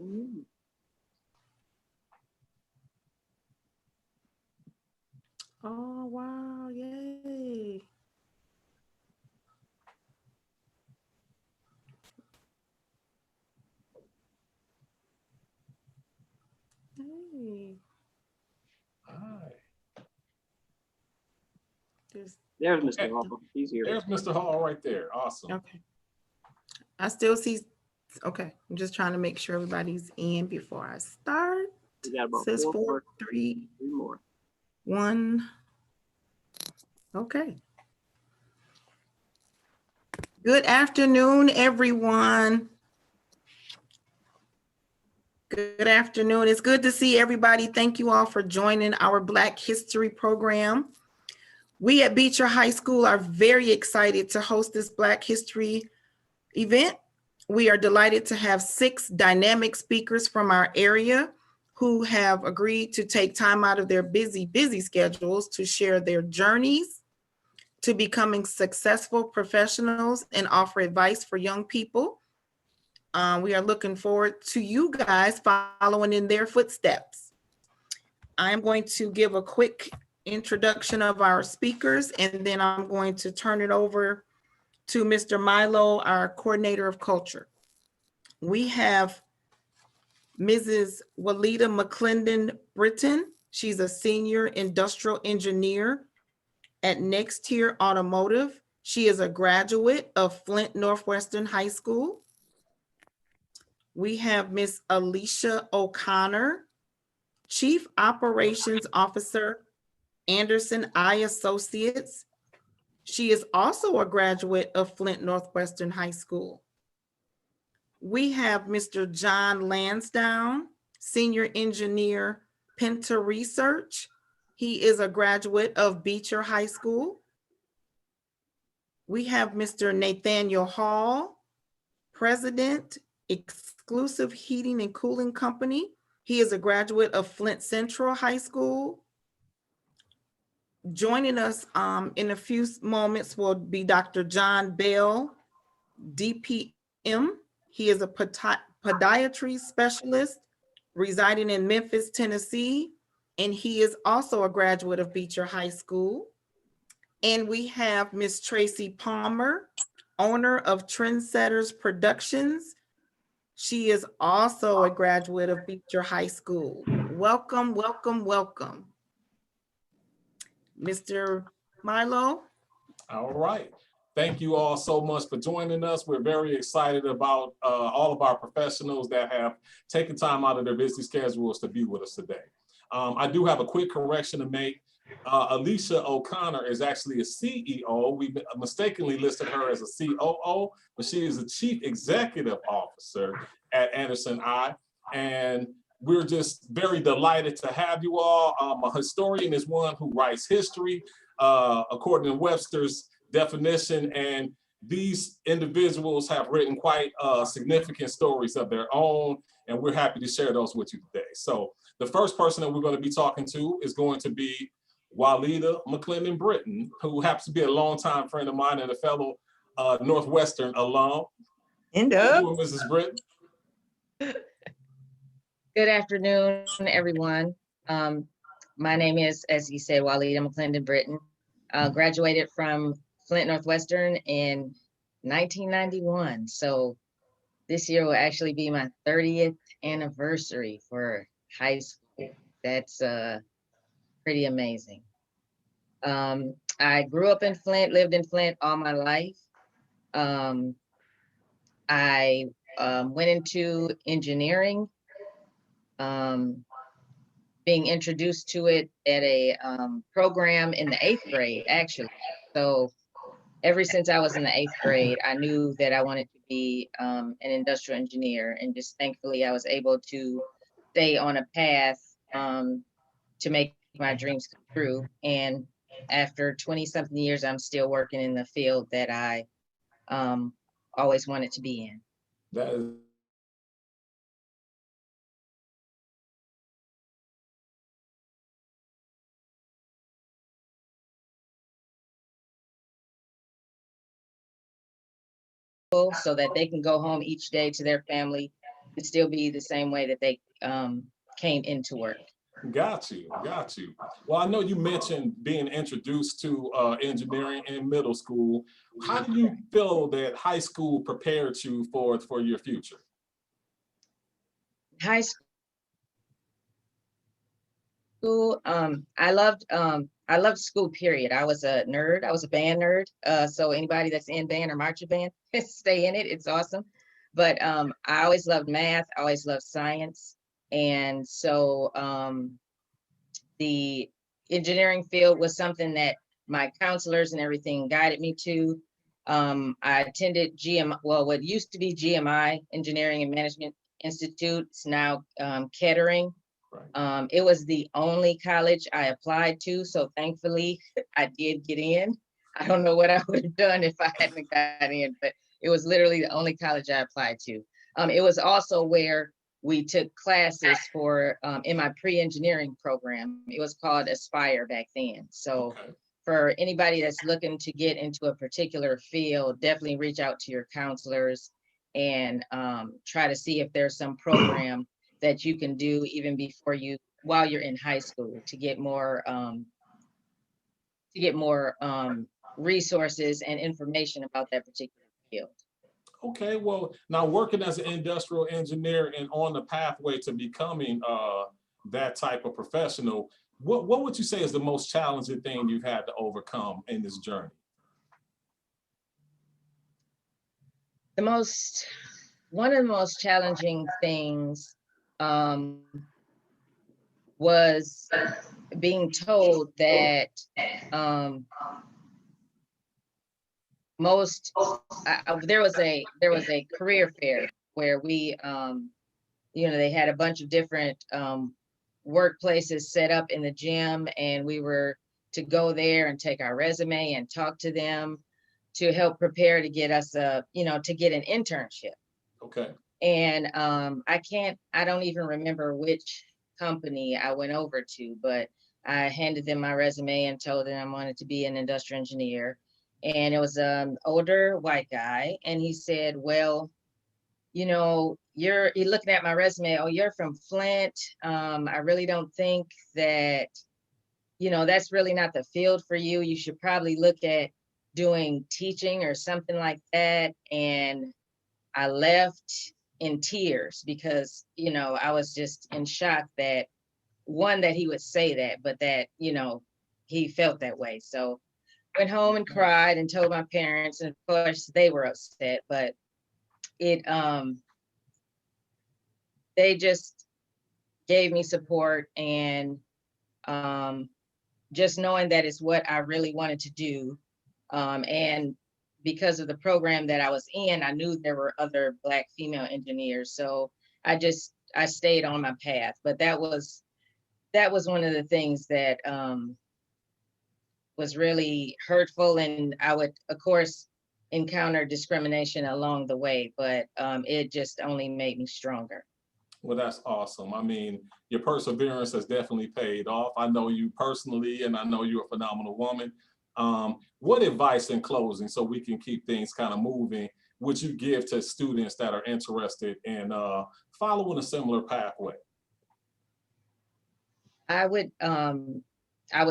Mm. Oh, wow. Yay. Hey. Hi. There's Okay, Mr. Hall. He's here. there's Mr. Hall right there. Awesome. Okay. I still see. Okay. I'm just trying to make sure everybody's in before I start. We got about Says four, 4, 3, three more. 1. Okay. Good afternoon, everyone. Good afternoon. It's good to see everybody. Thank you all for joining our Black History program. We at Beecher High School are very excited to host this Black History event. We are delighted to have 6 dynamic speakers from our area who have agreed to take time out of their busy schedules to share their journeys to becoming successful professionals and offer advice for young people. We are looking forward to you guys following in their footsteps. I am going to give a quick introduction of our speakers, and then I'm going to turn it over to Mr. Milo, our coordinator of culture. We have Mrs. Walida McClendon Britton. She's a senior industrial engineer at Next Tier Automotive. She is a graduate of Flint Northwestern High School. We have Miss Alicia O'Connor, Chief Operations Officer, Anderson I Associates. She is also a graduate of Flint Northwestern High School. We have Mr. John Lansdowne, Senior Engineer, Penta Research. He is a graduate of Beecher High School. We have Mr. Nathaniel Hall, President, Exclusive Heating and Cooling Company. He is a graduate of Flint Central High School. Joining us in a few moments will be Dr. John Bell, DPM. He is a podiatry specialist residing in Memphis, Tennessee, and he is also a graduate of Beecher High School. And we have Miss Tracy Palmer, owner of Trendsetters Productions. She is also a graduate of Beecher High School. Welcome, welcome, welcome. Mr. Milo. All right. Thank you all so much for joining us. We're very excited about all of our professionals that have taken time out of their busy schedules to be with us today. I do have a quick correction to make. Alicia O'Connor is actually a CEO. We mistakenly listed her as a COO, but she is a Chief Executive Officer at Anderson I. And we're just very delighted to have you all. A historian is one who writes history, according to Webster's definition, and these individuals have written quite significant stories of their own, and we're happy to share those with you today. So the first person that we're going to be talking to is going to be Walida McClendon Britton, who happens to be a longtime friend of mine and a fellow Northwestern alum. And Mrs. Britton. Good afternoon, everyone. My name is, as he said, Walida McClendon Britton. Graduated from Flint Northwestern in 1991. So this year will actually be my 30th anniversary for high school. That's pretty amazing. I grew up in Flint, lived in Flint all my life. I went into engineering, being introduced to it at a program in the 8th grade, actually. So ever since I was in the 8th grade, I knew that I wanted to be an industrial engineer, and just thankfully I was able to stay on a path to make my dreams come true. And after 20-something years, I'm still working in the field that I always wanted to be in. That is so that they can go home each day to their family, and still be the same way that they came into work. Got you, got you. Well, I know you mentioned being introduced to engineering in middle school. How do you feel that high school prepared you for your future? High school, I loved school, period. I was a nerd. I was a band nerd. So anybody that's in band or marching band, stay in it. It's awesome. But I always loved math. I always loved science. And so the engineering field was something that my counselors and everything guided me to. I attended what used to be GMI, Engineering and Management Institute. It's now Kettering. Right. It was the only college I applied to, so thankfully I did get in. I don't know what I would have done if I hadn't got in, but it was literally the only college I applied to. It was also where we took classes for in my pre-engineering program. It was called Aspire back then. So Okay. for anybody that's looking to get into a particular field, definitely reach out to your counselors and try to see if there's some program that you can do even while you're in high school to get more resources and information about that particular field. Okay, well, now working as an industrial engineer and on the pathway to becoming that type of professional, what would you say is the most challenging thing you've had to overcome in this journey? One of the most challenging things was being told that there was a career fair where we they had a bunch of different workplaces set up in the gym, and we were to go there and take our resume and talk to them to help prepare to get us to get an internship. Okay. And I don't even remember which company I went over to, but I handed them my resume and told them I wanted to be an industrial engineer. And it was an older white guy, and he said, well, you're looking at my resume. Oh, you're from Flint. I really don't think that, that's really not the field for you. You should probably look at doing teaching or something like that. And I left in tears because, I was just in shock that he would say that, but that, he felt that way. So went home and cried and told my parents, and of course they were upset, but they just gave me support, and just knowing that it's what I really wanted to do. And because of the program that I was in, I knew there were other Black female engineers. So I stayed on my path. But that was one of the things that was really hurtful. And I would, of course, encounter discrimination along the way, but it just only made me stronger. Well, that's awesome. I mean, your perseverance has definitely paid off. I know you personally, and I know you're a phenomenal woman. What advice in closing, so we can keep things kind of moving, would you give to students that are interested in following a similar pathway? I would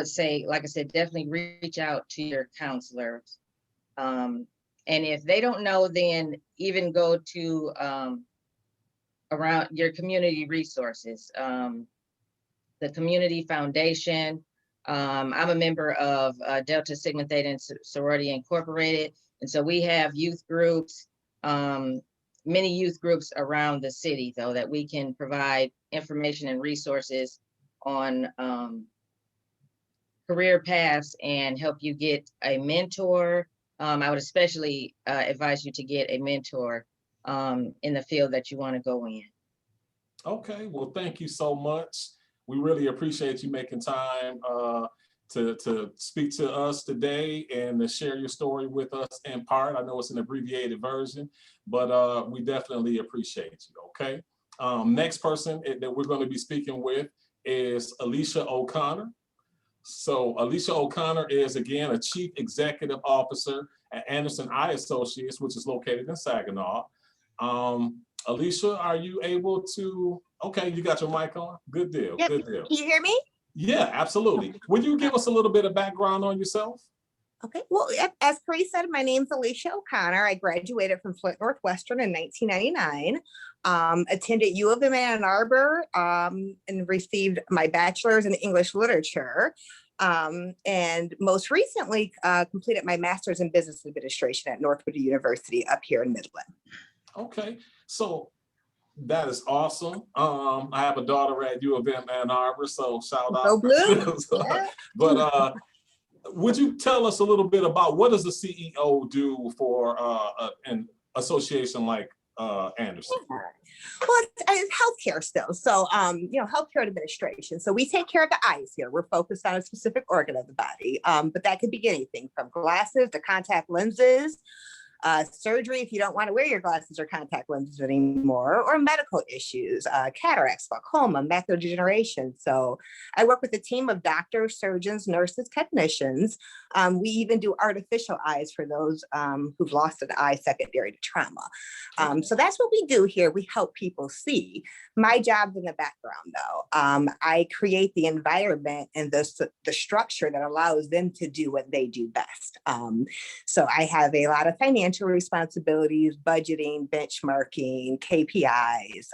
say, like I said, definitely reach out to your counselors. And if they don't know, then even go to around your community resources, the Community Foundation. I'm a member of Delta Sigma Theta and Sorority Incorporated. And so we have youth groups, many youth groups around the city, though, that we can provide information and resources on career paths and help you get a mentor. I would especially advise you to get a mentor in the field that you want to go in. Okay, well, thank you so much. We really appreciate you making time to speak to us today and to share your story with us in part. I know it's an abbreviated version, but we definitely appreciate you, okay? Next person that we're going to be speaking with is Alicia O'Connor. So Alicia O'Connor is, again, a Chief Executive Officer at Anderson Eye Associates, which is located in Saginaw. Alicia, are you able to, okay, you got your mic on? Good deal, Yep. good deal. Can you hear me? Yeah, absolutely. Would you give us a little bit of background on yourself? Okay. Well, as Cree said, my name's Alicia O'Connor. I graduated from Flint Northwestern in 1999. Attended U of M Ann Arbor, and received my bachelor's in English literature. And most recently completed my master's in business administration at Northwood University up here in Midland. Okay, so that is awesome. I have a daughter at U of M Ann Arbor, so shout out. Go Blue. Yeah. But would you tell us a little bit about what does the CEO do for an association like Anderson? Well, it's healthcare still. So, healthcare administration. So we take care of the eyes here. We're focused on a specific organ of the body, but that could be anything from glasses to contact lenses, surgery if you don't want to wear your glasses or contact lenses anymore, or medical issues, cataracts, glaucoma, macular degeneration. So I work with a team of doctors, surgeons, nurses, technicians. We even do artificial eyes for those who've lost an eye secondary to trauma. So that's what we do here. We help people see. My job's in the background though. I create the environment and the structure that allows them to do what they do best. So I have a lot of financial responsibilities, budgeting, benchmarking, KPIs,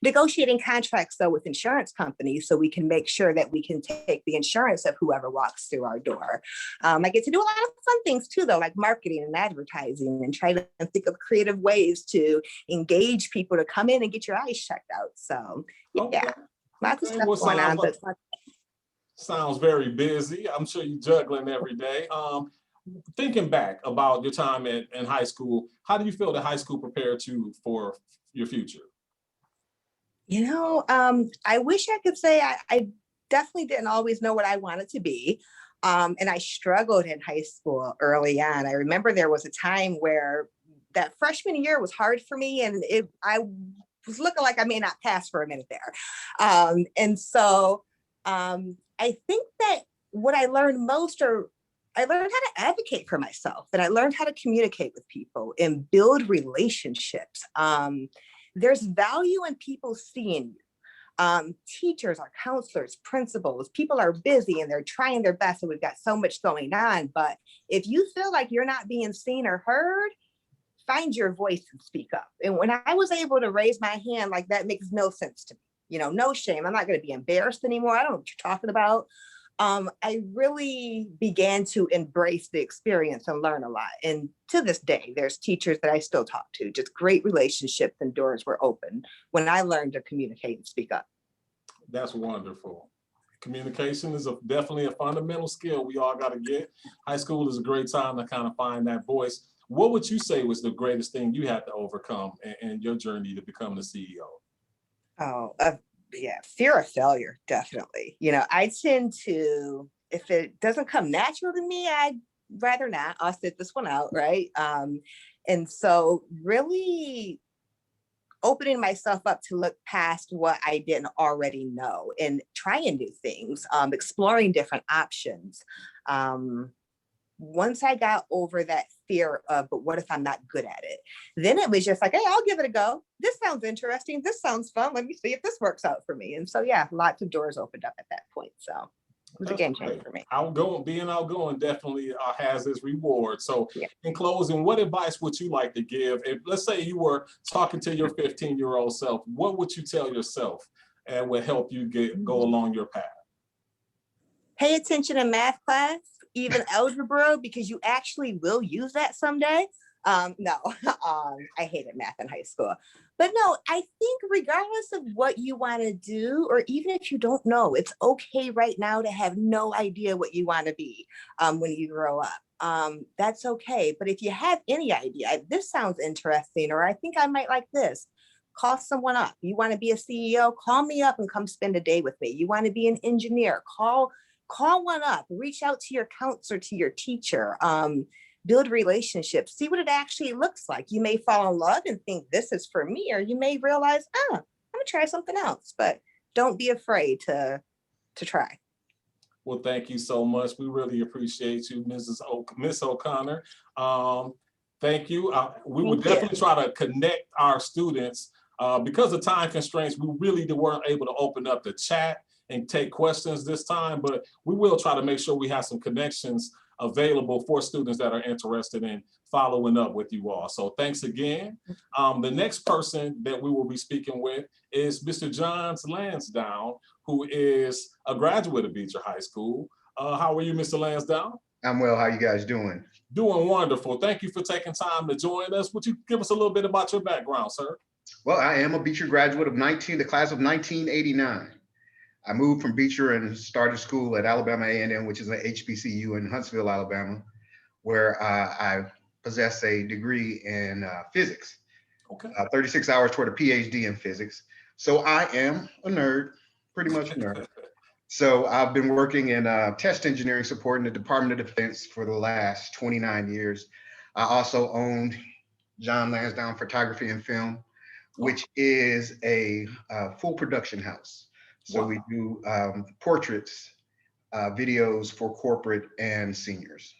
negotiating contracts though with insurance companies so we can make sure that we can take the insurance of whoever walks through our door. I get to do a lot of fun things too though, like marketing and advertising, and try to think of creative ways to engage people to come in and get your eyes checked out. So yeah, Okay. lots of stuff Well, going on. But sounds very busy. I'm sure you're juggling every day. Thinking back about your time in high school, how do you feel that high school prepared you for your future? I wish I could say I definitely didn't always know what I wanted to be. And I struggled in high school early on. I remember there was a time where that freshman year was hard for me, and I was looking like I may not pass for a minute there. And so I think that what I learned most, or I learned how to advocate for myself, and I learned how to communicate with people and build relationships. There's value in people seeing you. Teachers, our counselors, principals, people are busy and they're trying their best, and we've got so much going on. But if you feel like you're not being seen or heard, find your voice and speak up. And when I was able to raise my hand, like, that makes no sense to me. No shame. I'm not going to be embarrassed anymore. I don't know what you're talking about. I really began to embrace the experience and learn a lot. And to this day, there's teachers that I still talk to, just great relationships, and doors were open when I learned to communicate and speak up. That's wonderful. Communication is definitely a fundamental skill we all got to get. High school is a great time to kind of find that voice. What would you say was the greatest thing you had to overcome in your journey to become the CEO? Yeah, fear of failure, definitely. I tend to, if it doesn't come natural to me, I'd rather not. I'll sit this one out, right? And so really opening myself up to look past what I didn't already know and trying new things, exploring different options. Once I got over that fear of, but what if I'm not good at it? Then it was just like, hey, I'll give it a go. This sounds interesting. This sounds fun. Let me see if this works out for me. And so, yeah, lots of doors opened up at that point. So it was a game changer for me. Being outgoing definitely has its reward. So yeah. In closing, what advice would you like to give? If, let's say you were talking to your 15-year-old self, what would you tell yourself and would help you go along your path? Pay attention in math class, even algebra, because you actually will use that someday. No, I hated math in high school. But no, I think regardless of what you want to do, or even if you don't know, it's okay right now to have no idea what you want to be when you grow up. That's okay. But if you have any idea, this sounds interesting, or I think I might like this, call someone up. You want to be a CEO? Call me up and come spend a day with me. You want to be an engineer? Call one up. Reach out to your counselor, to your teacher. Build relationships, see what it actually looks like. You may fall in love and think this is for me, or you may realize, I'm gonna try something else, but don't be afraid to try. Well, thank you so much. We really appreciate you, Miss O'Connor. Thank you. We would Thank you. definitely try to connect our students. Because of time constraints, we really weren't able to open up the chat and take questions this time, but we will try to make sure we have some connections available for students that are interested in following up with you all. So thanks again. The next person that we will be speaking with is Mr. John Lansdowne, who is a graduate of Beecher High School. How are you, Mr. Lansdowne? I'm well. How you guys doing? Doing wonderful. Thank you for taking time to join us. Would you give us a little bit about your background, sir? Well, I am a Beecher graduate of the class of 1989. I moved from Beecher and started school at Alabama A&M, which is an HBCU in Huntsville, Alabama, where I possess a degree in physics, Okay. 36 hours toward a PhD in physics. So I am a nerd, pretty much a nerd. So I've been working in test engineering support in the Department of Defense for the last 29 years. I also owned John Lansdowne Photography and Film, which is a full production house. So Wow. we do portraits, videos for corporate and seniors.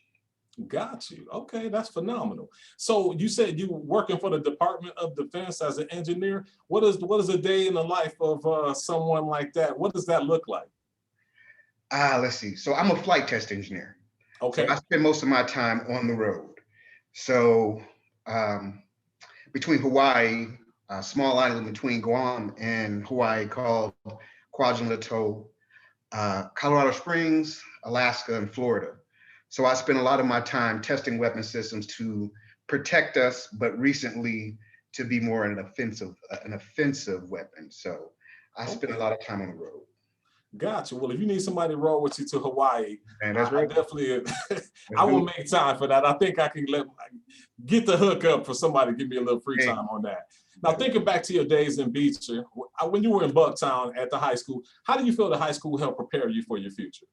Got you. Okay, that's phenomenal. So you said you working for the Department of Defense as an engineer. What is a day in the life of someone like that? What does that look like? Let's see. So I'm a flight test engineer. Okay. So I spend most of my time on the road. So between Hawaii, a small island between Guam and Hawaii called Kwajalein Atoll, Colorado Springs, Alaska, and Florida. So I spend a lot of my time testing weapon systems to protect us, but recently to be more an offensive weapon. So I spend a lot of time on the road. Gotcha. Well, if you need somebody to roll with you to Hawaii, And that's I right. definitely, I will make time for that. I think I can get the hook up for somebody to give me a little free time on that. Now, thinking back to your days in Beecher, when you were in Bucktown at the high school, how do you feel the high school helped prepare you for your future?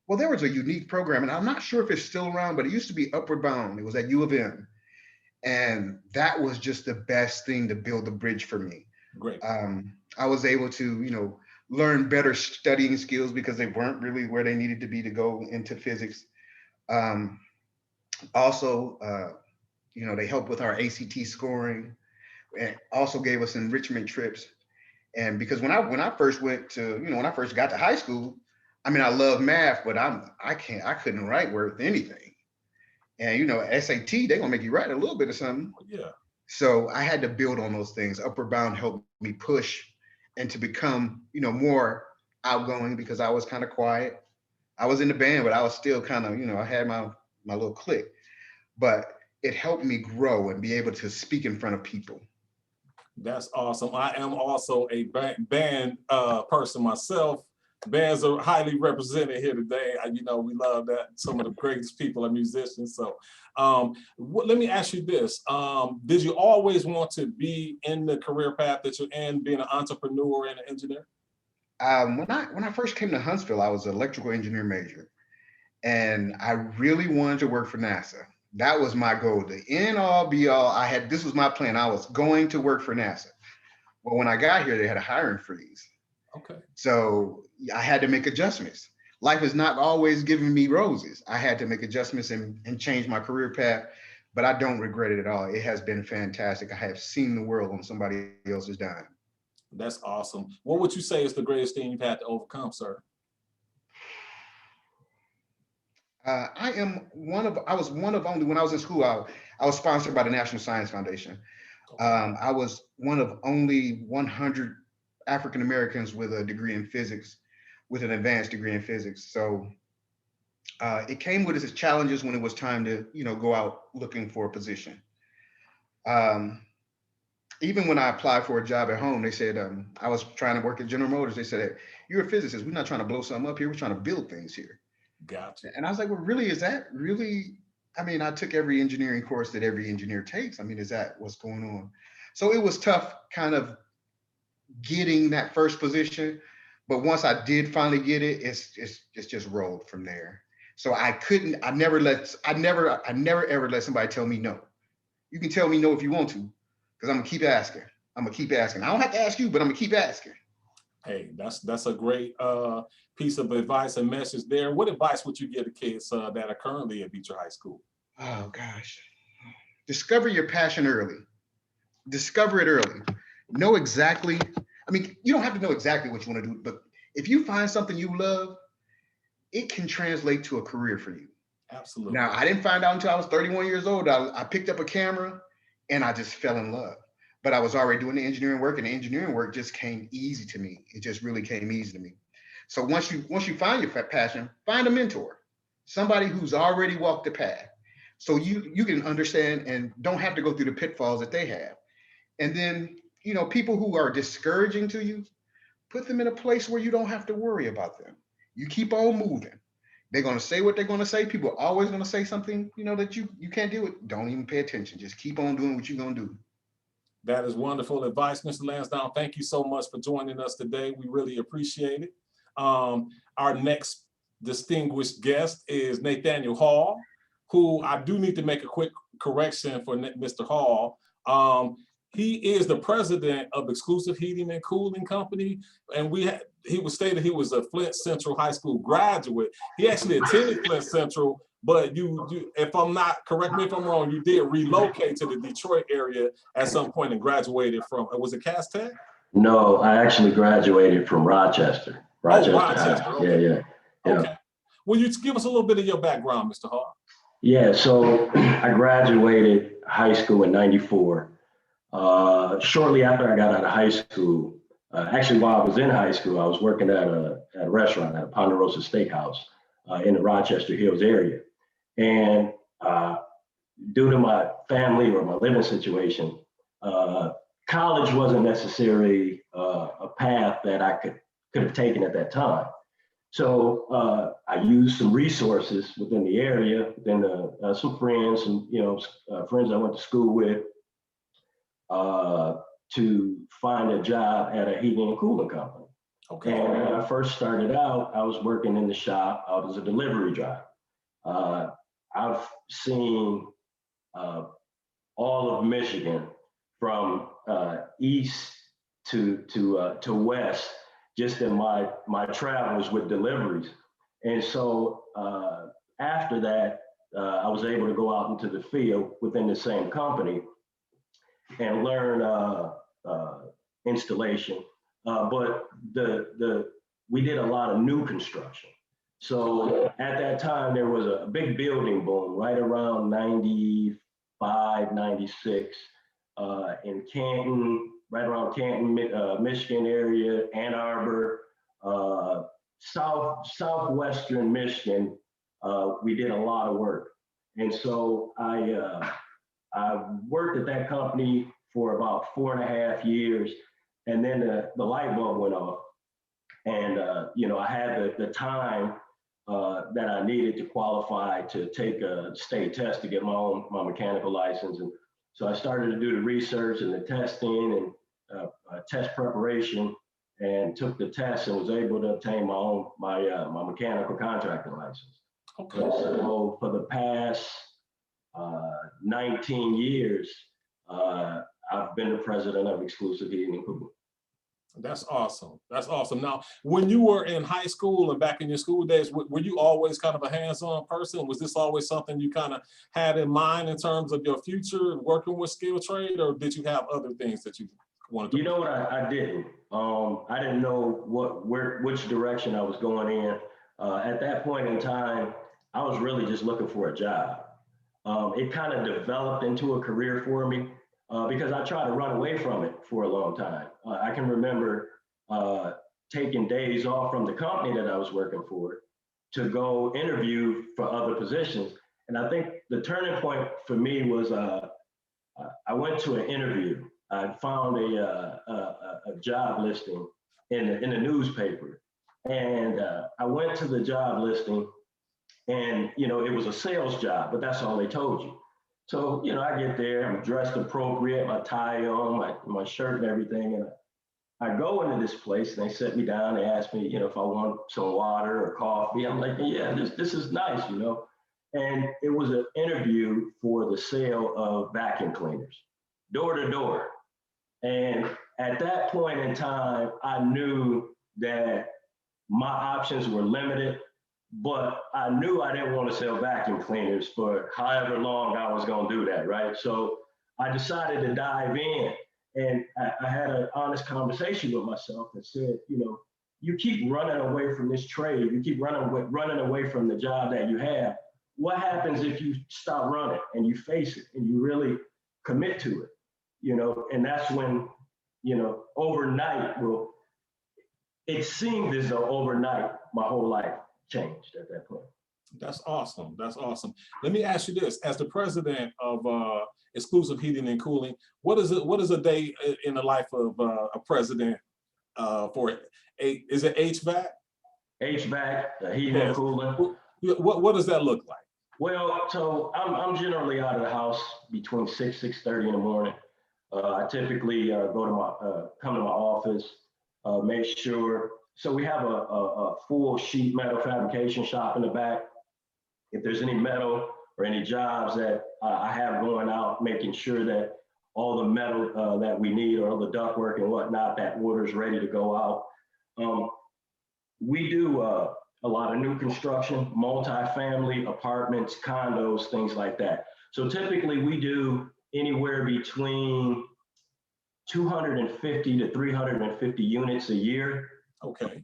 Well, there was a unique program, and I'm not sure if it's still around, but it used to be Upward Bound. It was at U of M. And that was just the best thing to build the bridge for me. Great. I was able to, learn better studying skills because they weren't really where they needed to be to go into physics. Also, they helped with our ACT scoring and also gave us enrichment trips. And because when I first went to, when I first got to high school, I mean, I love math, but I couldn't write worth anything. And SAT, they're gonna make you write a little bit of something. Yeah. So I had to build on those things. Upward Bound helped me push and to become, more outgoing because I was kind of quiet. I was in the band, but I was still kind of, I had my little clique. But it helped me grow and be able to speak in front of people. That's awesome. I am also a band person myself. Bands are highly represented here today. We love that. Some of the greatest people are musicians. So let me ask you this. Did you always want to be in the career path that you're in, being an entrepreneur and an engineer? When I first came to Huntsville, I was an electrical engineer major. And I really wanted to work for NASA. That was my goal. The end all be all. This was my plan. I was going to work for NASA. But when I got here, they had a hiring freeze. Okay. So I had to make adjustments. Life is not always giving me roses. I had to make adjustments and change my career path, but I don't regret it at all. It has been fantastic. I have seen the world on somebody else's dime. That's awesome. What would you say is the greatest thing you've had to overcome, sir? I was one of only, when I was in school, I was sponsored by the National Science Foundation. I was one of only 100 African Americans with a degree in physics, with an advanced degree in physics. So it came with its challenges when it was time to, go out looking for a position. Even when I applied for a job at home, they said, I was trying to work at General Motors. They said, hey, you're a physicist. We're not trying to blow something up here. We're trying to build things here. Gotcha. And I was like, well, really, is that really? I mean, I took every engineering course that every engineer takes. I mean, is that what's going on? So it was tough kind of getting that first position. But once I did finally get it, it's just rolled from there. So I never ever let somebody tell me no. You can tell me no if you want to, because I'm gonna keep asking. I don't have to ask you, but I'm gonna keep asking. Hey, that's a great piece of advice and message there. What advice would you give to kids that are currently at Beecher High School? Oh gosh. discover your passion early. Discover it early. Know exactly, I mean, you don't have to know exactly what you want to do, but if you find something you love, it can translate to a career for you. Absolutely. Now, I didn't find out until I was 31 years old. I picked up a camera and I just fell in love. But I was already doing the engineering work, and the engineering work just came easy to me. It just really came easy to me. So once you find your passion, find a mentor, somebody who's already walked the path, so you can understand and don't have to go through the pitfalls that they have. And then, people who are discouraging to you, put them in a place where you don't have to worry about them. You keep on moving. They're going to say what they're going to say. People are always going to say something, that you can't do it. Don't even pay attention. Just keep on doing what you're going to do. That is wonderful advice, Mr. Lansdowne. Thank you so much for joining us today. We really appreciate it. Our next distinguished guest is Nathaniel Hall, who I do need to make a quick correction for Mr. Hall. He is the president of Exclusive Heating and Cooling Company, and he was stated he was a Flint Central High School graduate. He actually attended Flint Central, but if I'm not, correct me if I'm wrong, you did relocate to the Detroit area at some point and graduated from, was it Cass Tech? No, I actually graduated from Rochester. Rochester. Okay. Yeah. Okay. Will you give us a little bit of your background, Mr. Hall? Yeah, so I graduated high school in '94. Shortly after I got out of high school, actually while I was in high school, I was working at a restaurant, at a Ponderosa Steakhouse in the Rochester Hills area. And due to my family or my living situation, college wasn't necessarily a path that I could have taken at that time. So I used some resources within the area, within some friends, and friends I went to school with, to find a job at a heating and cooling company. Okay. And when I first started out, I was working in the shop. I was a delivery driver. I've seen all of Michigan from east to west, just in my travels with deliveries. And so after that, I was able to go out into the field within the same company and learn installation. But we did a lot of new construction. So at that time, there was a big building boom right around 95, 96 in Canton, right around Canton, Michigan area, Ann Arbor, southwestern Michigan. We did a lot of work. And so I worked at that company for about 4.5 years, and then the light bulb went off. And I had the time that I needed to qualify to take a state test to get my mechanical license. And so I started to do the research and the testing and test preparation, and took the test and was able to obtain my mechanical contracting license. Okay. So for the past 19 years, I've been the president of Exclusive Heating and Cooling. That's awesome. That's awesome. Now, when you were in high school and back in your school days, were you always kind of a hands-on person? Was this always something you kind of had in mind in terms of your future working with skilled trade, or did you have other things that you wanted to do? You know what? I didn't. I didn't know which direction I was going in. At that point in time, I was really just looking for a job. It kind of developed into a career for me. Because I tried to run away from it for a long time. I can remember taking days off from the company that I was working for to go interview for other positions. And I think the turning point for me was I went to an interview. I found a job listing in the newspaper. And I went to the job listing, and it was a sales job, but that's all they told you. So, I get there, I'm dressed appropriate, my tie on, my shirt and everything. And I go into this place and they sit me down, they ask me, if I want some water or coffee. I'm like, yeah, this is nice, And it was an interview for the sale of vacuum cleaners, door to door. And at that point in time, I knew that my options were limited, but I knew I didn't want to sell vacuum cleaners for however long I was going to do that, right? So I decided to dive in, and I had an honest conversation with myself and said, you know, you keep running away from this trade, you keep running away from the job that you have. What happens if you stop running and you face it and you really commit to it? You know, and that's when, you know, overnight, well, it seemed as though overnight my whole life changed at that point. That's awesome. That's awesome. Let me ask you this: as the president of Exclusive Heating and Cooling, what is it? What is a day in the life of a president for is it HVAC? HVAC, heating and cooling. What does that look like? Well, so I'm generally out of the house between 6:30 in the morning. I typically come to my office, make sure. So we have a full sheet metal fabrication shop in the back. If there's any metal or any jobs that I have going out, making sure that all the metal that we need, or all the ductwork and whatnot, that order's ready to go out. We do a lot of new construction, multifamily apartments, condos, things like that. So typically we do anywhere between 250 to 350 units a year. Okay.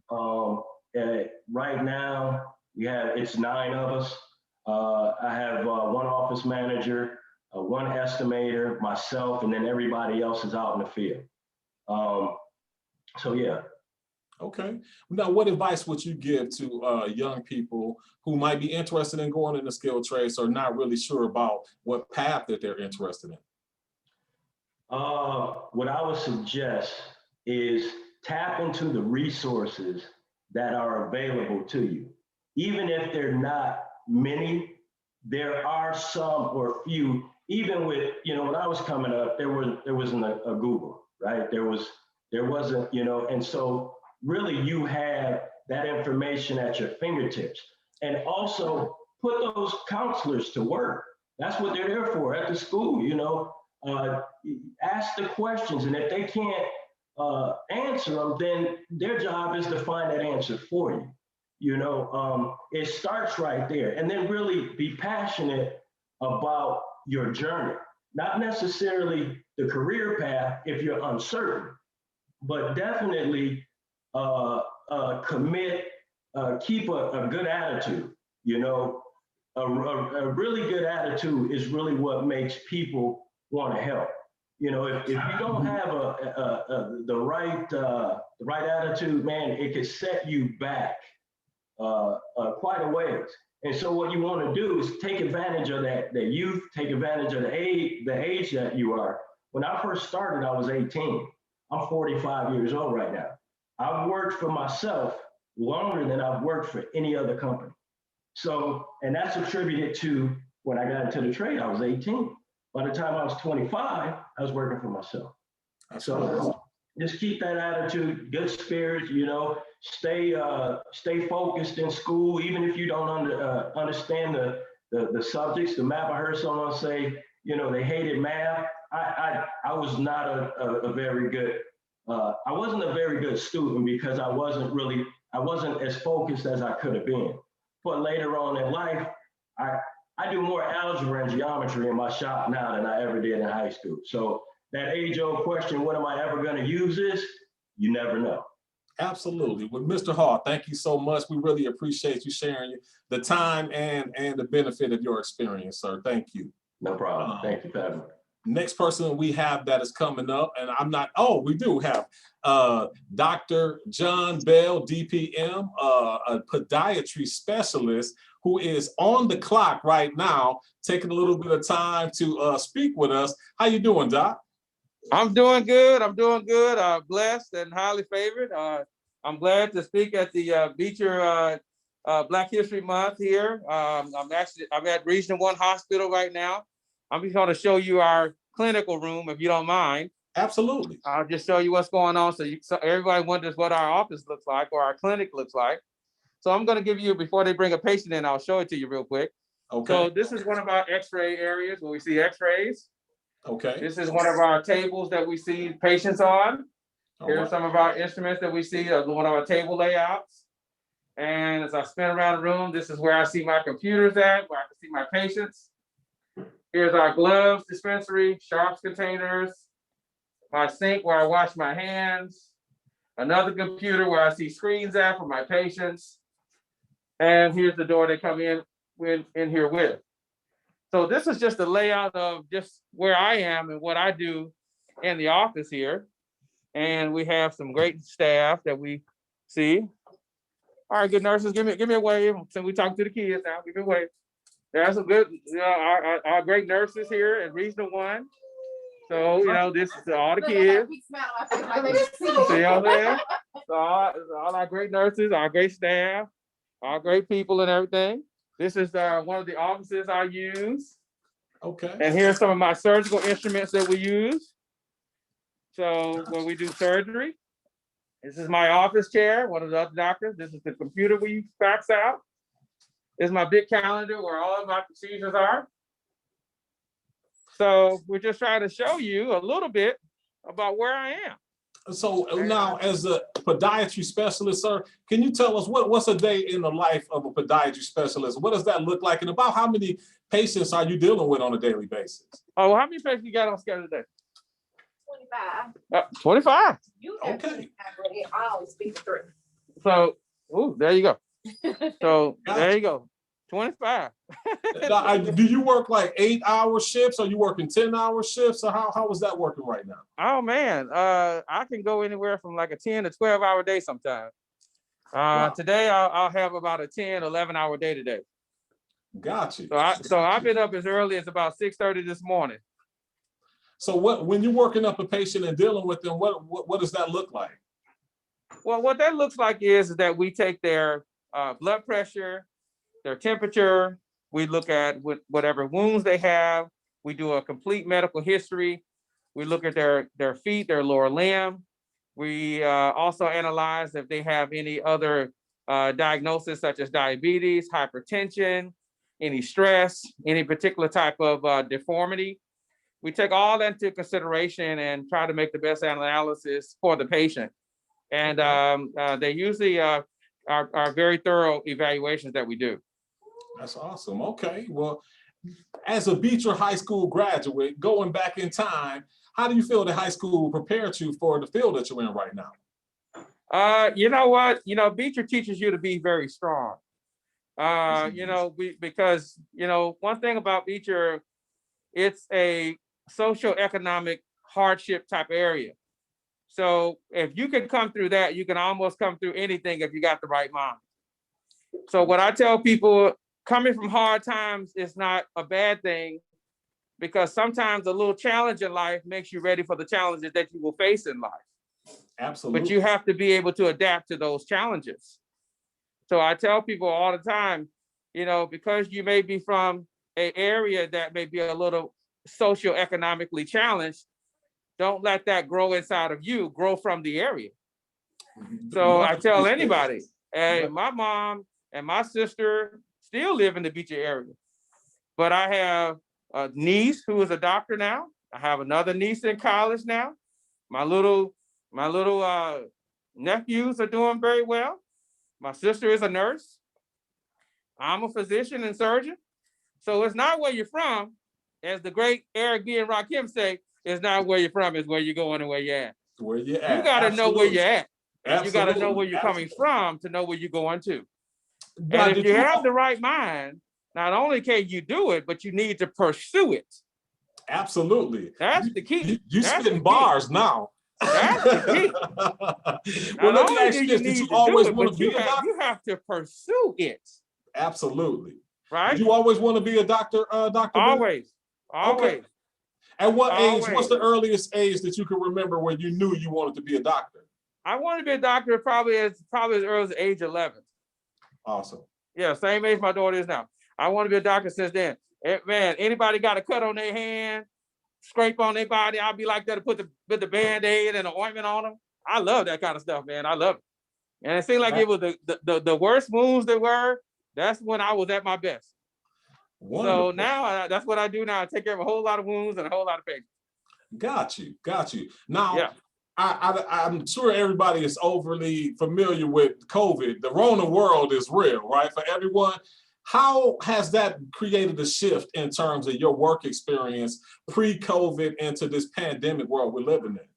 Right now it's 9 of us. I have one office manager, one estimator, myself, and then everybody else is out in the field. So yeah. Okay. Now, what advice would you give to young people who might be interested in going into skilled trades or not really sure about what path that they're interested in? What I would suggest is tap into the resources that are available to you. Even if they're not many, there are some or few. Even with, you know, when I was coming up, there wasn't a Google, right? There wasn't, you know, and so really you have that information at your fingertips. And also put those counselors to work. That's what they're there for at the school, you know. Ask the questions, and if they can't answer them, then their job is to find that answer for you. You know, it starts right there, and then really be passionate about your journey, not necessarily the career path if you're uncertain, but definitely commit, keep a good attitude. You know, a really good attitude is really what makes people want to help. You know, if you don't have the right attitude, man, it could set you back quite a ways. And so what you want to do is take advantage of that youth, take advantage of the age that you are. When I first started, I was 18. I'm 45 years old right now. I've worked for myself longer than I've worked for any other company. So, and that's attributed to when I got into the trade, I was 18. By the time I was 25, I was working for myself. So just keep that attitude, good spirit, you know, stay focused in school, even if you don't understand the subjects. The math, I heard someone say, you know, they hated math. I was not a very good, I wasn't a very good student because I wasn't as focused as I could have been. But later on in life, I do more algebra and geometry in my shop now than I ever did in high school. So that age-old question, when am I ever going to use this? You never know. Absolutely. Well, Mr. Hall, thank you so much. We really appreciate you sharing the time and the benefit of your experience, sir. Thank you. No problem. Thank you for having me. Next person we have that is coming up, and we do have Dr. John Bell, DPM, a podiatry specialist who is on the clock right now, taking a little bit of time to speak with us. How you doing, Doc? I'm doing good. Blessed and highly favored. I'm glad to speak at the Beecher Black History Month here. I'm at Region 1 Hospital right now. I'm just going to show you our clinical room, if you don't mind. Absolutely. I'll just show you what's going on, so everybody wonders what our office looks like or our clinic looks like. So I'm going to give you, before they bring a patient in, I'll show it to you real quick. Okay. So this is one of our X-ray areas where we see X-rays. Okay. This is one of our tables that we see patients on. Here are right. some of our instruments that we see, one of our table layouts. And as I spin around the room, this is where I see my computers at, where I can see my patients. Here's our gloves dispensary, sharps containers, my sink where I wash my hands, another computer where I see screens at for my patients. And here's the door they come in here with. So this is just a layout of just where I am and what I do in the office here. And we have some great staff that we see. All right, good nurses, give me a wave. Since we talking to the kids now, give me a wave. There's some good, our great nurses here at Regional One. So, this is all the kids. See all there? So all our great nurses, our great staff, our great people and everything. This is one of the offices I use. Okay. And here's some of my surgical instruments that we use. So when we do surgery, this is my office chair, one of the other doctors. This is the computer we fax out. This is my big calendar where all of my procedures are. So we're just trying to show you a little bit about where I am. So now, as a podiatry specialist, sir, can you tell us what's a day in the life of a podiatry specialist? What does that look like? And about how many patients are you dealing with on a daily basis? Oh, how many patients you got on schedule today? 25. 25. You have Okay. 25 already. I always speak to 3. So, there you go. So there you go. 25. Now, do you work like 8-hour shifts? Or you working 10-hour shifts? Or how is that working right now? Oh man, I can go anywhere from like a 10 to 12-hour day sometimes. Wow. Today I'll have about a 10, 11-hour day today. Got you. So I've been up as early as about 6:30 this morning. So when you're working up a patient and dealing with them, what does that look like? Well, what that looks like is that we take their blood pressure, their temperature, we look at whatever wounds they have, we do a complete medical history, we look at their feet, their lower limb. We also analyze if they have any other diagnosis such as diabetes, hypertension, any stress, any particular type of deformity. We take all that into consideration and try to make the best analysis for the patient. And they usually are very thorough evaluations that we do. That's awesome. Okay. Well, as a Beecher High School graduate, going back in time, how do you feel that high school prepared you for the field that you're in right now? You know what? Beecher teaches you to be very strong. Because one thing about Beecher, it's a socioeconomic hardship type area. So if you can come through that, you can almost come through anything if you got the right mind. So what I tell people, coming from hard times is not a bad thing, because sometimes a little challenge in life makes you ready for the challenges that you will face in life. Absolutely. But you have to be able to adapt to those challenges. So I tell people all the time, because you may be from an area that may be a little socioeconomically challenged, don't let that grow inside of you, grow from the area. So I tell anybody, and my mom and my sister still live in the Beecher area, but I have a niece who is a doctor now. I have another niece in college now. My little nephews are doing very well. My sister is a nurse. I'm a physician and surgeon. So it's not where you're from, as the great Eric B. and Rakim say, it's not where you're from, it's where you're going and where you're at. Where you're at. You got to know where you're at. Absolutely. You got to know where you're coming from to know where you're going to. Now, And if you have the right mind, not only can you do it, but you need to pursue it. Absolutely. That's the key. You spitting bars now. That's the key. Well, let Not me only ask do you you this. need Did you to always do it, want but to be a doctor? you have to pursue it. Absolutely. Right? Did you always want to be a doctor, Dr. Bill? Always. Okay. At what age, Always. what's the earliest age that you can remember when you knew you wanted to be a doctor? I wanted to be a doctor probably as early as age 11. Awesome. Yeah, same age my daughter is now. I want to be a doctor since then. Man, anybody got a cut on their hand, scrape on their body, I'll be like that to put the Band-Aid and the ointment on them. I love that kind of stuff, man. I love it. And it seemed like it was the worst wounds there were. That's when I was at my best. Wonderful. So now that's what I do now. I take care of a whole lot of wounds and a whole lot of patients. Got you. Now, Yeah. I'm sure everybody is overly familiar with COVID. The Rona world is real, right? For everyone. How has that created a shift in terms of your work experience pre-COVID into this pandemic world we're living in?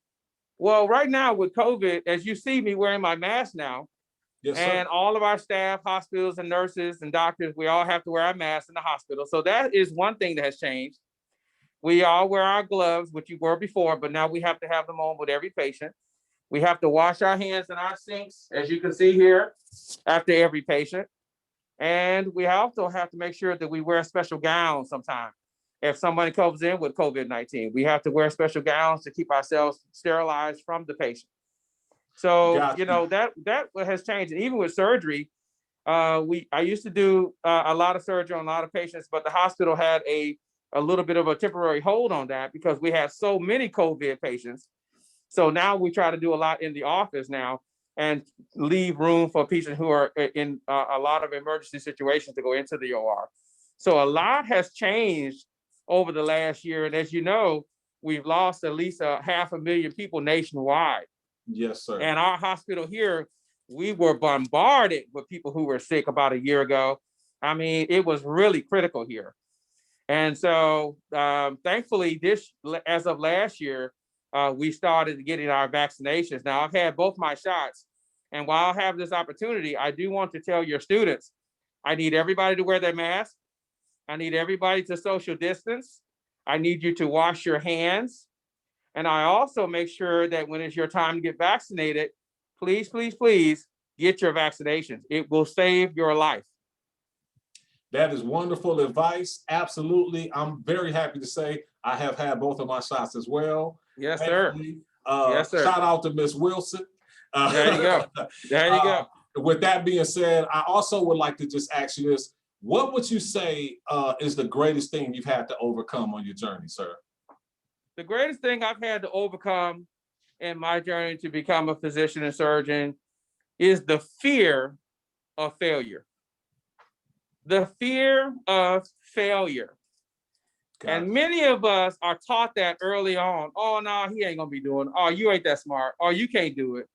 Well, right now with COVID, as you see me wearing my mask now, Yes, sir. and all of our staff, hospitals and nurses and doctors, we all have to wear our masks in the hospital. So that is one thing that has changed. We all wear our gloves, which you were before, but now we have to have them on with every patient. We have to wash our hands in our sinks, as you can see here, after every patient. And we also have to make sure that we wear special gowns sometimes. If somebody comes in with COVID-19, we have to wear special gowns to keep ourselves sterilized from the patient. So, Gotcha. you know, that has changed. And even with surgery, I used to do a lot of surgery on a lot of patients, but the hospital had a little bit of a temporary hold on that because we had so many COVID patients. So now we try to do a lot in the office now and leave room for patients who are in a lot of emergency situations to go into the OR. So a lot has changed over the last year. And as you know, we've lost at least 500,000 people nationwide. Yes, sir. And our hospital here, we were bombarded with people who were sick about a year ago. I mean, it was really critical here. And so thankfully, as of last year, we started getting our vaccinations. Now, I've had both my shots. And while I have this opportunity, I do want to tell your students, I need everybody to wear their mask. I need everybody to social distance. I need you to wash your hands. And I also make sure that when it's your time to get vaccinated, please, please, please get your vaccinations. It will save your life. That is wonderful advice. Absolutely. I'm very happy to say I have had both of my shots as well. Yes, sir. Yes, sir. Shout out to Miss Wilson. There you go. There you go. With that being said, I also would like to just ask you this. What would you say is the greatest thing you've had to overcome on your journey, sir? The greatest thing I've had to overcome in my journey to become a physician and surgeon is the fear of failure. The fear of failure. And many of us are taught that early on. Oh, no, he ain't gonna be doing it. Oh, you ain't that smart. Oh, you can't do it.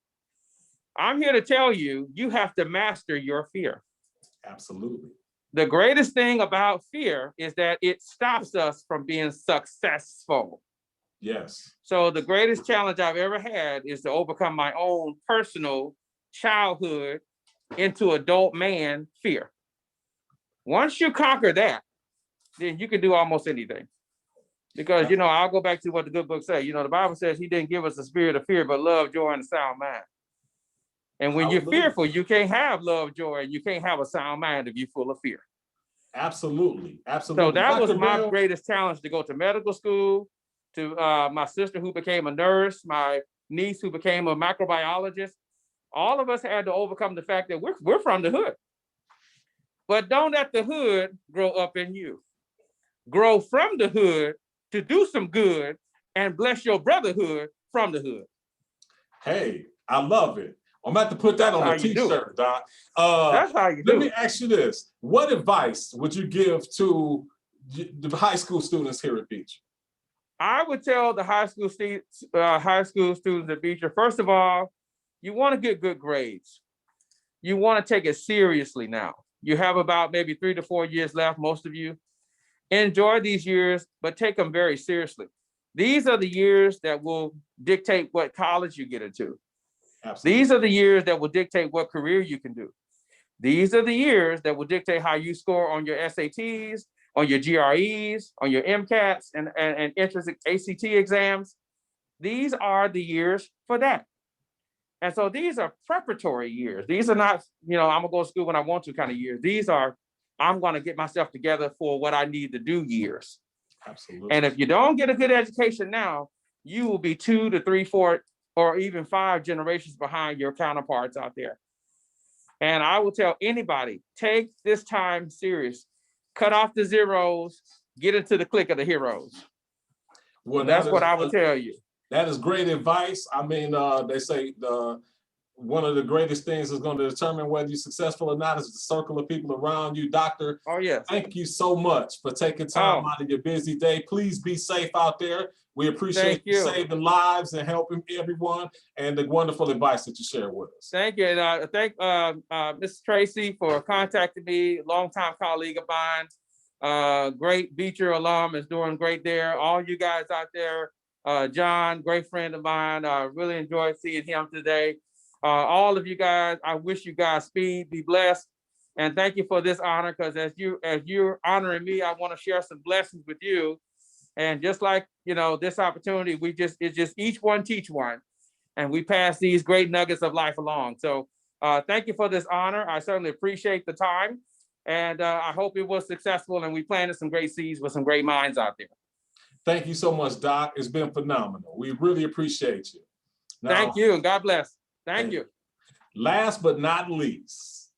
I'm here to tell you, you have to master your fear. Absolutely. The greatest thing about fear is that it stops us from being successful. Yes. So the greatest challenge I've ever had is to overcome my own personal childhood into adult man fear. Once you conquer that, then you can do almost anything. Because, you know, I'll go back to what the good book says. You know, the Bible says he didn't give us a spirit of fear, but love, joy, and a sound mind. And when you're fearful, you can't have love, joy, and you can't have a sound mind if you're full of fear. Absolutely. Absolutely. So that was my greatest challenge, to go to medical school, to my sister who became a nurse, my niece who became a microbiologist. All of us had to overcome the fact that we're from the hood. But don't let the hood grow up in you. Grow from the hood to do some good and bless your brotherhood from the hood. Hey, I love it. I'm about to put that on a t-shirt, Doc. That's how you do it. Let me ask you this. What advice would you give to the high school students here at Beecher? I would tell the high school students at Beecher, first of all, you want to get good grades. You want to take it seriously now. You have about maybe 3 to 4 years left, most of you. Enjoy these years, but take them very seriously. These are the years that will dictate what college you get into. Absolutely. These are the years that will dictate what career you can do. These are the years that will dictate how you score on your SATs, on your GREs, on your MCATs and entrance ACT exams. These are the years for that. And so these are preparatory years. These are not, you know, I'm gonna go to school when I want to kind of years. These are, I'm gonna get myself together for what I need to do years. Absolutely. And if you don't get a good education now, you will be 2 to 3, 4, or even 5 generations behind your counterparts out there. And I will tell anybody, take this time serious. Cut off the zeros, get into the clique of the heroes. Well, that's what I would tell you. That is great advice. I mean, they say one of the greatest things is going to determine whether you're successful or not is the circle of people around you. Doctor, oh yes, thank you so much for taking time out of your busy day. Please be safe out there. We appreciate Thank you you. saving lives and helping everyone and the wonderful advice that you share with us. Thank you. And thank Ms. Tracy for contacting me, longtime colleague of mine. Great Beecher alum, is doing great there. All you guys out there, John, great friend of mine. Really enjoyed seeing him today. All of you guys, I wish you guys speed, be blessed. And thank you for this honor, because as you're honoring me, I want to share some blessings with you. And just like, you know, this opportunity, it's just each one teach one. And we pass these great nuggets of life along. So thank you for this honor. I certainly appreciate the time. And I hope it was successful and we planted some great seeds with some great minds out there. Thank you so much, Doc. It's been phenomenal. We really appreciate you. Now, thank you and God bless. Thank you. Last but not least,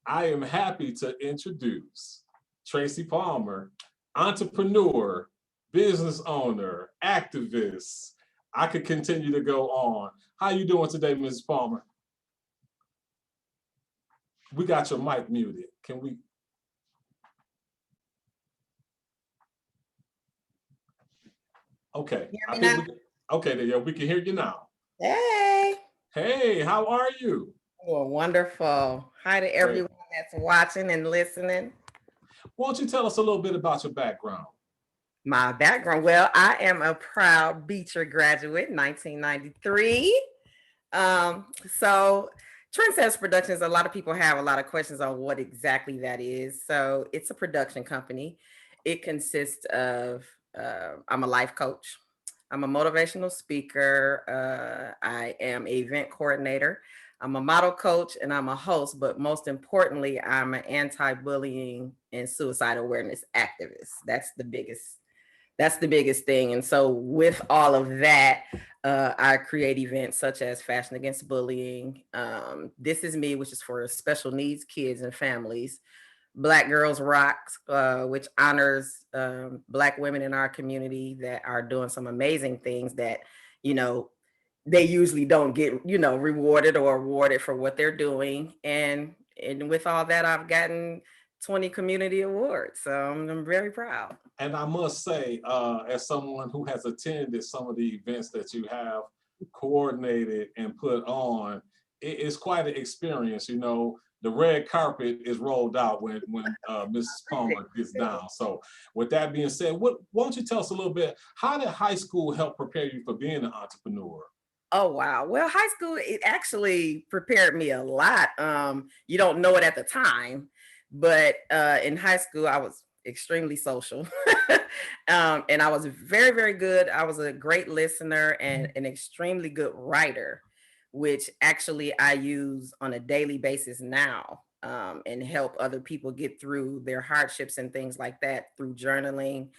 I am happy to introduce Tracy Palmer, entrepreneur, business owner, activist. I could continue to go on. How you doing today, Mrs. Palmer? We got your mic muted. Can we? Okay. Hear me now? Okay, yeah, we can hear you now. Hey. Hey, how are you? Well, wonderful. Hi to everyone that's watching and listening. Why don't you tell us a little bit about your background? My background, well, I am a proud Beecher graduate, 1993. So Trendsetters Productions, a lot of people have a lot of questions on what exactly that is. So it's a production company. It consists of, I'm a life coach. I'm a motivational speaker. I am an event coordinator. I'm a model coach and I'm a host, but most importantly, I'm an anti-bullying and suicide awareness activist. That's the biggest thing. And so with all of that, I create events such as Fashion Against Bullying. This Is Me, which is for special needs kids and families. Black Girls Rocks, which honors Black women in our community that are doing some amazing things that, you know, they usually don't get, you know, rewarded or awarded for what they're doing. And with all that, I've gotten 20 community awards. So I'm very proud. And I must say, as someone who has attended some of the events that you have coordinated and put on, it's quite an experience. You know, the red carpet is rolled out when Mrs. Palmer gets down. So with that being said, why don't you tell us a little bit, how did high school help prepare you for being an entrepreneur? Oh, wow. Well, high school, it actually prepared me a lot. You don't know it at the time, but in high school, I was extremely social. And I was very, very good. I was a great listener and an extremely good writer, which actually I use on a daily basis now, and help other people get through their hardships and things like that through journaling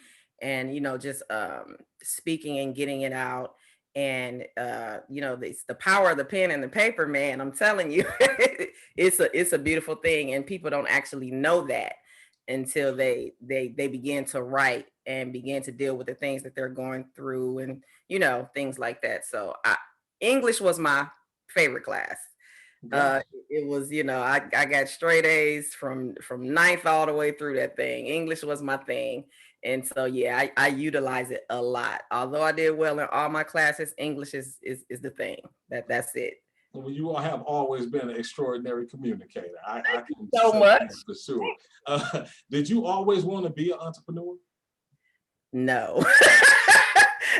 and, you know, just speaking and getting it out. And you know, it's the power of the pen and the paper, man. I'm telling you, it's a beautiful thing, and people don't actually know that until they begin to write and begin to deal with the things that they're going through, and you know, things like that. So English was my favorite class. It was, you know, I got straight A's from ninth all the way through that thing. English was my thing. And so, yeah, I utilize it a lot. Although I did well in all my classes, English is the thing. That's it. Well, you all have always been an extraordinary communicator. I can so say much. that for sure. Did you always want to be an entrepreneur? No.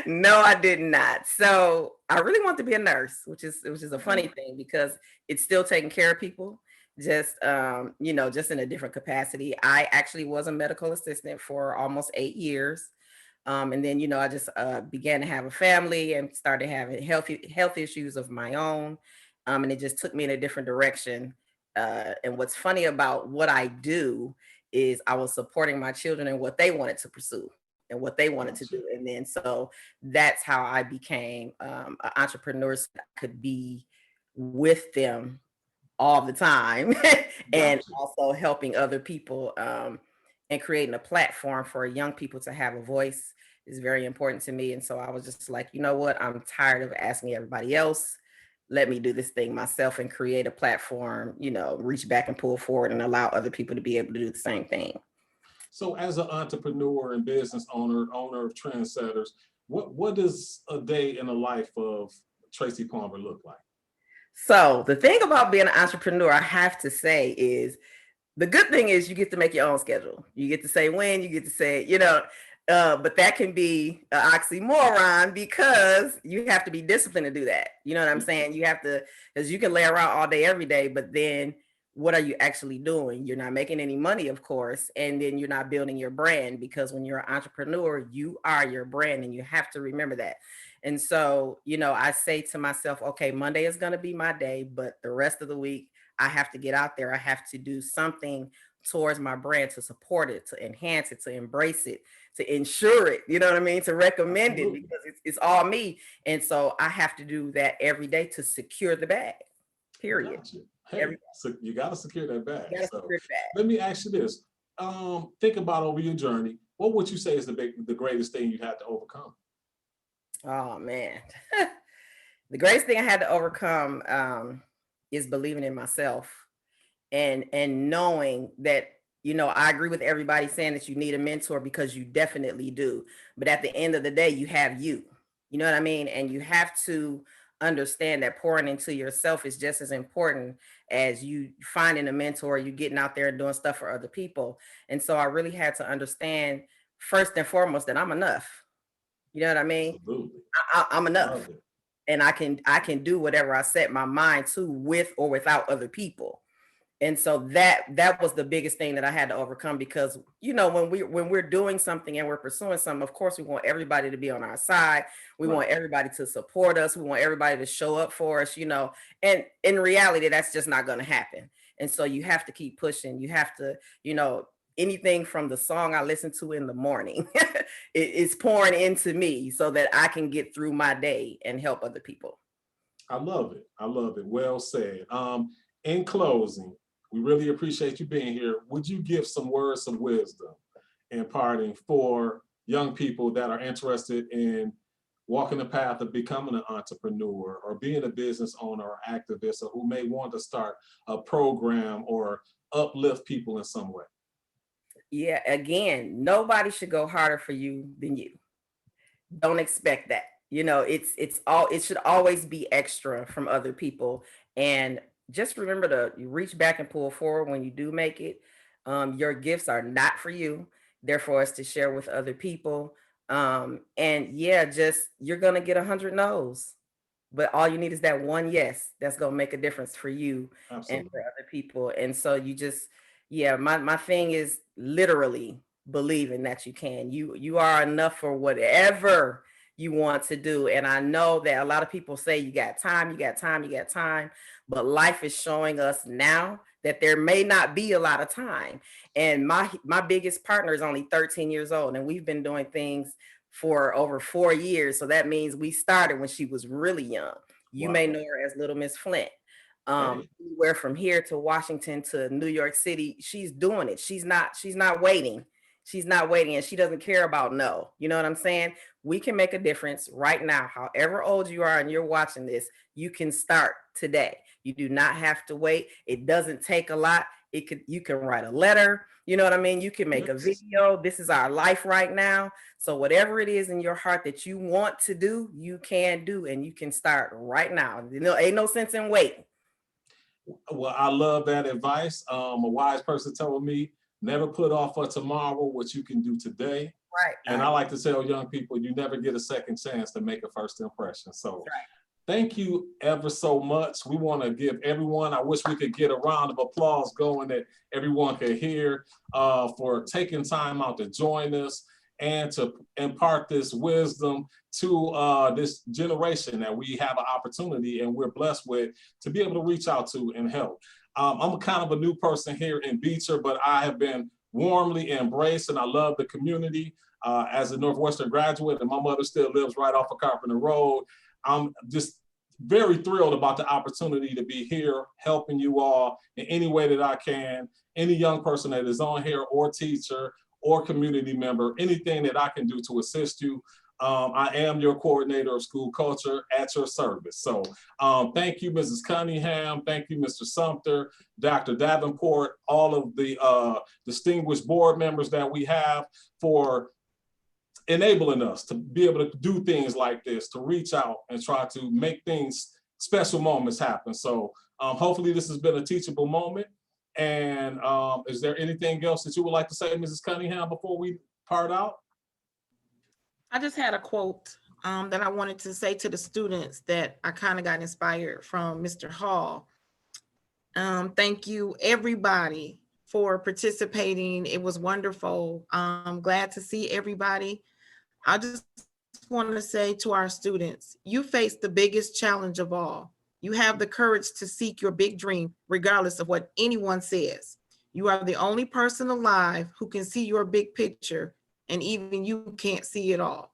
No, I did not. So I really want to be a nurse, which is a funny thing because it's still taking care of people, just you know, just in a different capacity. I actually was a medical assistant for almost 8 years. And then, you know, I just began to have a family and started having health issues of my own. And it just took me in a different direction. And what's funny about what I do is I was supporting my children in what they wanted to pursue and what they wanted to do. And then so that's how I became an entrepreneur, so I could be with them all the time and also helping other people, and creating a platform for young people to have a voice is very important to me. And so I was just like, you know what, I'm tired of asking everybody else. Let me do this thing myself and create a platform, you know, reach back and pull forward and allow other people to be able to do the same thing. So as an entrepreneur and business owner of Trendsetters, What does a day in the life of Tracy Palmer look like? So the thing about being an entrepreneur, I have to say, is the good thing is you get to make your own schedule. You get to say when, you get to say, but that can be an oxymoron because you have to be disciplined to do that. You know what I'm saying? You have to, because you can lay around all day, every day, but then what are you actually doing? You're not making any money, of course, and then you're not building your brand, because when you're an entrepreneur, you are your brand, and you have to remember that. And so, I say to myself, okay, Monday is going to be my day, but the rest of the week, I have to get out there. I have to do something towards my brand to support it, to enhance it, to embrace it, to ensure it, you know what I mean? To recommend it, because it's all me. And so I have to do that every day to secure the bag, period. Gotcha. Hey, so you got to secure that bag. So Secure the bag. let me ask you this. Think about over your journey. What would you say is the greatest thing you had to overcome? Oh man. The greatest thing I had to overcome is believing in myself and knowing that, I agree with everybody saying that you need a mentor, because you definitely do. But at the end of the day, you have you know what I mean? And you have to understand that pouring into yourself is just as important as you finding a mentor, you getting out there and doing stuff for other people. And so I really had to understand first and foremost that I'm enough. You know what I mean? Absolutely. I'm enough. And I can do whatever I set my mind to, with or without other people. And so that was the biggest thing that I had to overcome, because when we're doing something and we're pursuing something, of course we want everybody to be on our side. We want everybody to support us. We want everybody to show up for us, and in reality, that's just not going to happen. And so you have to keep pushing. You have to, anything from the song I listen to in the morning, it's pouring into me so that I can get through my day and help other people. I love it. I love it. Well said. In closing, we really appreciate you being here. Would you give some words of wisdom imparting for young people that are interested in walking the path of becoming an entrepreneur or being a business owner or activist, or who may want to start a program or uplift people in some way? Yeah, again, nobody should go harder for you than you. Don't expect that. It should always be extra from other people. And just remember to reach back and pull forward when you do make it. Your gifts are not for you. They're for us to share with other people. And yeah, you're going to get 100 no's, but all you need is that one yes that's going to make a difference for you. Absolutely. And for other people. And so my thing is literally believing that you can. You are enough for whatever you want to do. And I know that a lot of people say you got time, but life is showing us now that there may not be a lot of time. And my biggest partner is only 13 years old, and we've been doing things for over 4 years. So that means we started when she was really young. You may know her as Little Miss Flint. Anywhere from here to Washington to New York City, she's doing it. She's not waiting. She's not waiting, and she doesn't care about no. You know what I'm saying? We can make a difference right now. However old you are and you're watching this, you can start today. You do not have to wait. It doesn't take a lot. You can write a letter. You know what I mean? You can make a video. This is our life right now. So whatever it is in your heart that you want to do, you can do, and you can start right now. Ain't no sense in waiting. Well, I love that advice. A wise person told me, never put off for tomorrow what you can do today. Right. And I like to tell young people, you never get a second chance to make a first impression. So thank you ever so much. We want to give everyone, I wish we could get a round of applause going that everyone could hear for taking time out to join us and to impart this wisdom to this generation that we have an opportunity and we're blessed with to be able to reach out to and help. I'm kind of a new person here in Beecher, but I have been warmly embraced and I love the community as a Northwestern graduate, and my mother still lives right off of Carpenter Road. I'm just very thrilled about the opportunity to be here helping you all in any way that I can. Any young person that is on here or teacher or community member, anything that I can do to assist you. I am your coordinator of school culture at your service. So thank you, Mrs. Cunningham. Thank you, Mr. Sumter, Dr. Davenport, all of the distinguished board members that we have for enabling us to be able to do things like this, to reach out and try to make things, special moments happen. So hopefully this has been a teachable moment. And is there anything else that you would like to say, Mrs. Cunningham, before we part out? I just had a quote that I wanted to say to the students that I kind of got inspired from Mr. Hall. Thank you, everybody, for participating. It was wonderful. I'm glad to see everybody. I just want to say to our students, you face the biggest challenge of all. You have the courage to seek your big dream, regardless of what anyone says. You are the only person alive who can see your big picture, and even you can't see it all.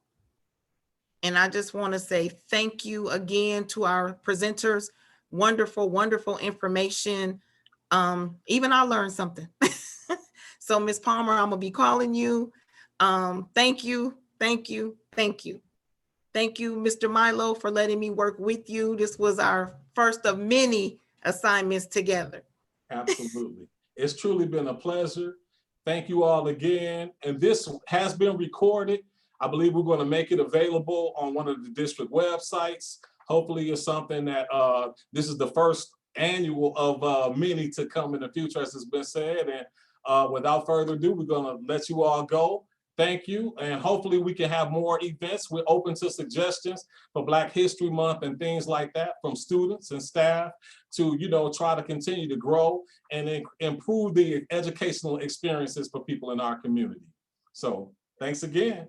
And I just want to say thank you again to our presenters. Wonderful, wonderful information. Even I learned something. So Ms. Palmer, I'm gonna be calling you. Thank you, thank you, thank you. Thank you, Mr. Milo, for letting me work with you. This was our first of many assignments together. Absolutely. It's truly been a pleasure. Thank you all again. And this has been recorded. I believe we're going to make it available on one of the district websites. Hopefully it's something that this is the first annual of many to come in the future, as has been said. And without further ado, we're going to let you all go. Thank you. And hopefully we can have more events. We're open to suggestions for Black History Month and things like that from students and staff to, try to continue to grow and improve the educational experiences for people in our community. So thanks again.